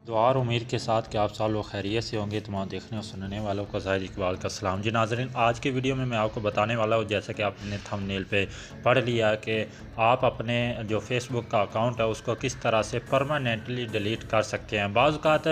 दुआ और उम्मीद के साथ कि आप सब लोग खैरियत से होंगे। तमाम देखने और सुनने वालों को ज़ाहिर इकबाल का सलाम। जी नाज़रीन, आज के वीडियो में मैं आपको बताने वाला हूँ, जैसा कि आपने थंबनेल पे पढ़ लिया, कि आप अपने जो फेसबुक का अकाउंट है उसको किस तरह से परमानेंटली डिलीट कर सकते हैं। बाज़ औक़ात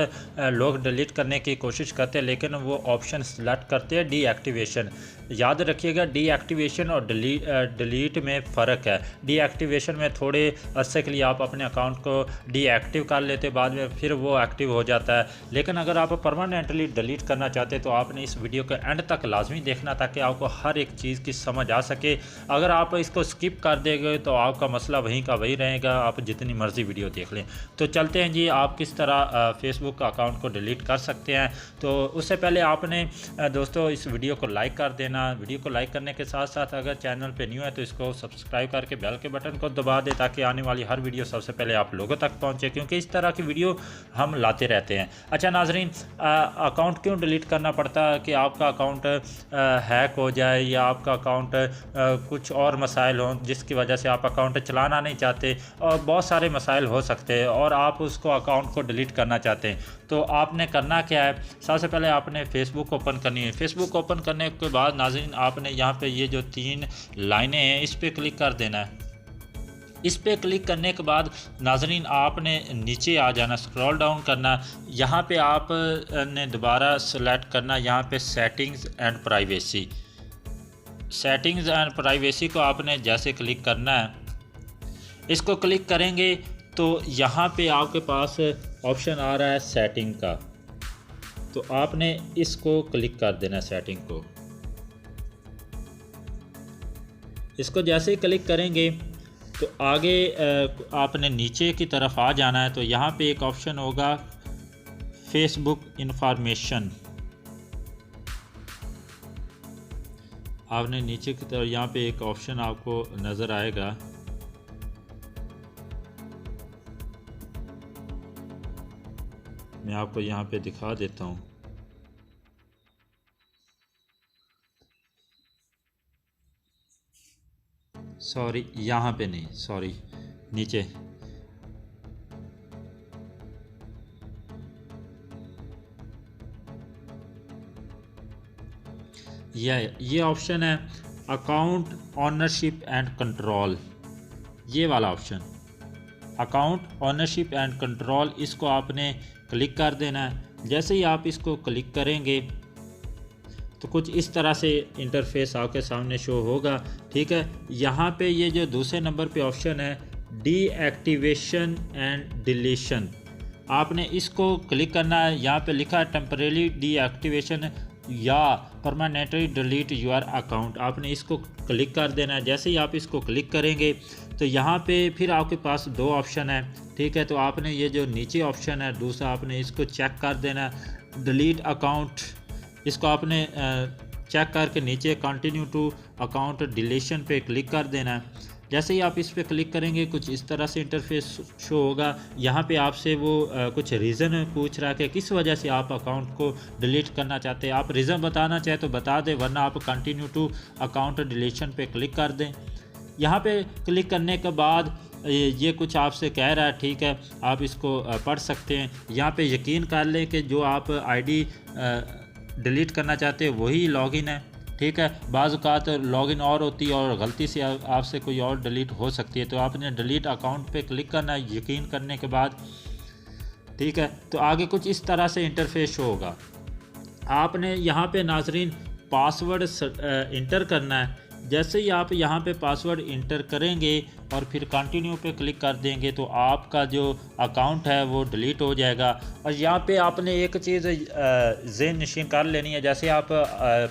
लोग डिलीट करने की कोशिश करते हैं, लेकिन वो ऑप्शन सेलेक्ट करते हैं डीएक्टिवेशन। याद रखिएगा, डीएक्टिवेशन और डिलीट में फ़र्क है। डीएक्टिवेशन में थोड़े अरसे के लिए आप अपने अकाउंट को डीएक्टिव कर लेते, बाद में फिर वो एक्टिव हो जाता है। लेकिन अगर आप परमानेंटली डिलीट करना चाहते हैं तो आपने इस वीडियो के एंड तक लाजमी देखना, ताकि आपको हर एक चीज़ की समझ आ सके। अगर आप इसको स्किप कर देंगे तो आपका मसला वहीं का वही रहेगा, आप जितनी मर्ज़ी वीडियो देख लें। तो चलते हैं जी, आप किस तरह फेसबुक अकाउंट को डिलीट कर सकते हैं। तो उससे पहले आपने दोस्तों इस वीडियो को लाइक कर देना। वीडियो को लाइक करने के साथ साथ अगर चैनल पे न्यू है तो इसको सब्सक्राइब करके बेल के बटन को दबा दें, ताकि आने वाली हर वीडियो सबसे पहले आप लोगों तक पहुंचे, क्योंकि इस तरह की वीडियो हम लाते रहते हैं। अच्छा नाजरीन, अकाउंट क्यों डिलीट करना पड़ता है? कि आपका अकाउंट हैक हो जाए या आपका अकाउंट कुछ और मसाइल हों जिसकी वजह से आप अकाउंट चलाना नहीं चाहते, और बहुत सारे मसाइल हो सकते हैं और आप उसको अकाउंट को डिलीट करना चाहते हैं। तो आपने करना क्या है? सबसे पहले आपने फेसबुक ओपन करनी है। फेसबुक ओपन करने के बाद नाज़रीन, आपने यहाँ पे ये जो 3 लाइनें हैं इस पर क्लिक कर देना है। इस पे क्लिक करने के बाद नाज़रीन आपने नीचे आ जाना, स्क्रॉल डाउन करना। यहाँ पे आप ने दोबारा सेलेक्ट करना, यहाँ पे settings and privacy. Settings and privacy को आपने जैसे क्लिक करना है, इसको क्लिक करेंगे तो यहाँ पे आपके पास ऑप्शन आ रहा है सेटिंग का, तो आपने इसको क्लिक कर देना, सेटिंग को। इसको जैसे ही क्लिक करेंगे तो आगे आपने नीचे की तरफ आ जाना है। तो यहाँ पे एक ऑप्शन होगा फेसबुक इंफॉर्मेशन। आपने नीचे की तरफ यहाँ पे एक ऑप्शन आपको नज़र आएगा, मैं आपको यहाँ पे दिखा देता हूँ। सॉरी, यहाँ पे नहीं, सॉरी, नीचे। ये ऑप्शन है अकाउंट ऑनरशिप एंड कंट्रोल। ये वाला option account ownership and control, इसको आपने क्लिक कर देना है। जैसे ही आप इसको क्लिक करेंगे तो कुछ इस तरह से इंटरफेस आपके सामने शो होगा। ठीक है, यहाँ पे ये जो दूसरे नंबर पे ऑप्शन है डीएक्टिवेशन एंड डिलीशन, आपने इसको क्लिक करना है। यहाँ पे लिखा है टेम्परेरी डीएक्टिवेशन या परमानेंटली डिलीट योर अकाउंट, आपने इसको क्लिक कर देना है। जैसे ही आप इसको क्लिक करेंगे तो यहाँ पे फिर आपके पास 2 ऑप्शन है। ठीक है, तो आपने ये जो नीचे ऑप्शन है दूसरा, आपने इसको चेक कर देना है, डिलीट अकाउंट। इसको आपने चेक करके नीचे कंटिन्यू टू अकाउंट डिलीशन पे क्लिक कर देना है। जैसे ही आप इस पे क्लिक करेंगे कुछ इस तरह से इंटरफेस शो होगा। यहाँ पे आपसे वो कुछ रीज़न पूछ रहा है कि किस वजह से आप अकाउंट को डिलीट करना चाहते हैं। आप रीज़न बताना चाहे तो बता दें, वरना आप कंटिन्यू टू अकाउंट डिलीशन पे क्लिक कर दें। यहाँ पे क्लिक करने के बाद ये कुछ आपसे कह रहा है, ठीक है, आप इसको पढ़ सकते हैं। यहाँ पे यकीन कर लें कि जो आप आईडी डिलीट करना चाहते हैं वही लॉगिन है। ठीक है, बाज़ औक़ात लॉगिन और होती है और गलती से आपसे कोई और डिलीट हो सकती है। तो आपने डिलीट अकाउंट पे क्लिक करना है यकीन करने के बाद। ठीक है, तो आगे कुछ इस तरह से इंटरफेस होगा। आपने यहाँ पे नाजरीन पासवर्ड इंटर करना है। जैसे ही आप यहाँ पे पासवर्ड इंटर करेंगे और फिर कंटिन्यू पे क्लिक कर देंगे तो आपका जो अकाउंट है वो डिलीट हो जाएगा। और यहाँ पे आपने एक चीज़ ज़हन नशीन कर लेनी है, जैसे आप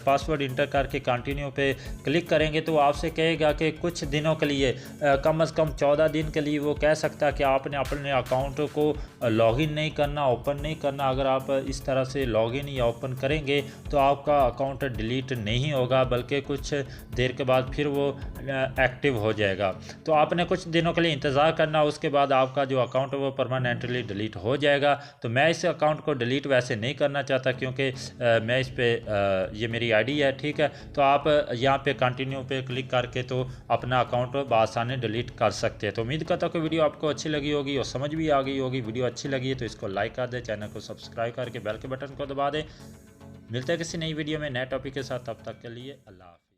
पासवर्ड इंटर करके कंटिन्यू पे क्लिक करेंगे तो आपसे कहेगा कि कुछ दिनों के लिए, कम से कम 14 दिन के लिए वो कह सकता है कि आपने अपने अकाउंट को लॉगिन नहीं करना, ओपन नहीं करना। अगर आप इस तरह से लॉगिन या ओपन करेंगे तो आपका अकाउंट डिलीट नहीं होगा, बल्कि कुछ देर के बाद फिर वो एक्टिव हो जाएगा। तो आप आपने कुछ दिनों के लिए इंतज़ार करना, उसके बाद आपका जो अकाउंट है वो परमानेंटली डिलीट हो जाएगा। तो मैं इस अकाउंट को डिलीट वैसे नहीं करना चाहता क्योंकि मैं इस पर ये मेरी आईडी है, ठीक है। तो आप यहाँ पे कंटिन्यू पे क्लिक करके तो अपना अकाउंट बआसानी डिलीट कर सकते हैं। तो उम्मीद करता हूँ कि वीडियो आपको अच्छी लगी होगी और समझ भी आ गई होगी। वीडियो अच्छी लगी है तो इसको लाइक कर दें, चैनल को सब्सक्राइब करके बेल के बटन को दबा दें। मिलते हैं किसी नई वीडियो में नए टॉपिक के साथ, तब तक के लिए अल्लाह हाफ़िज़।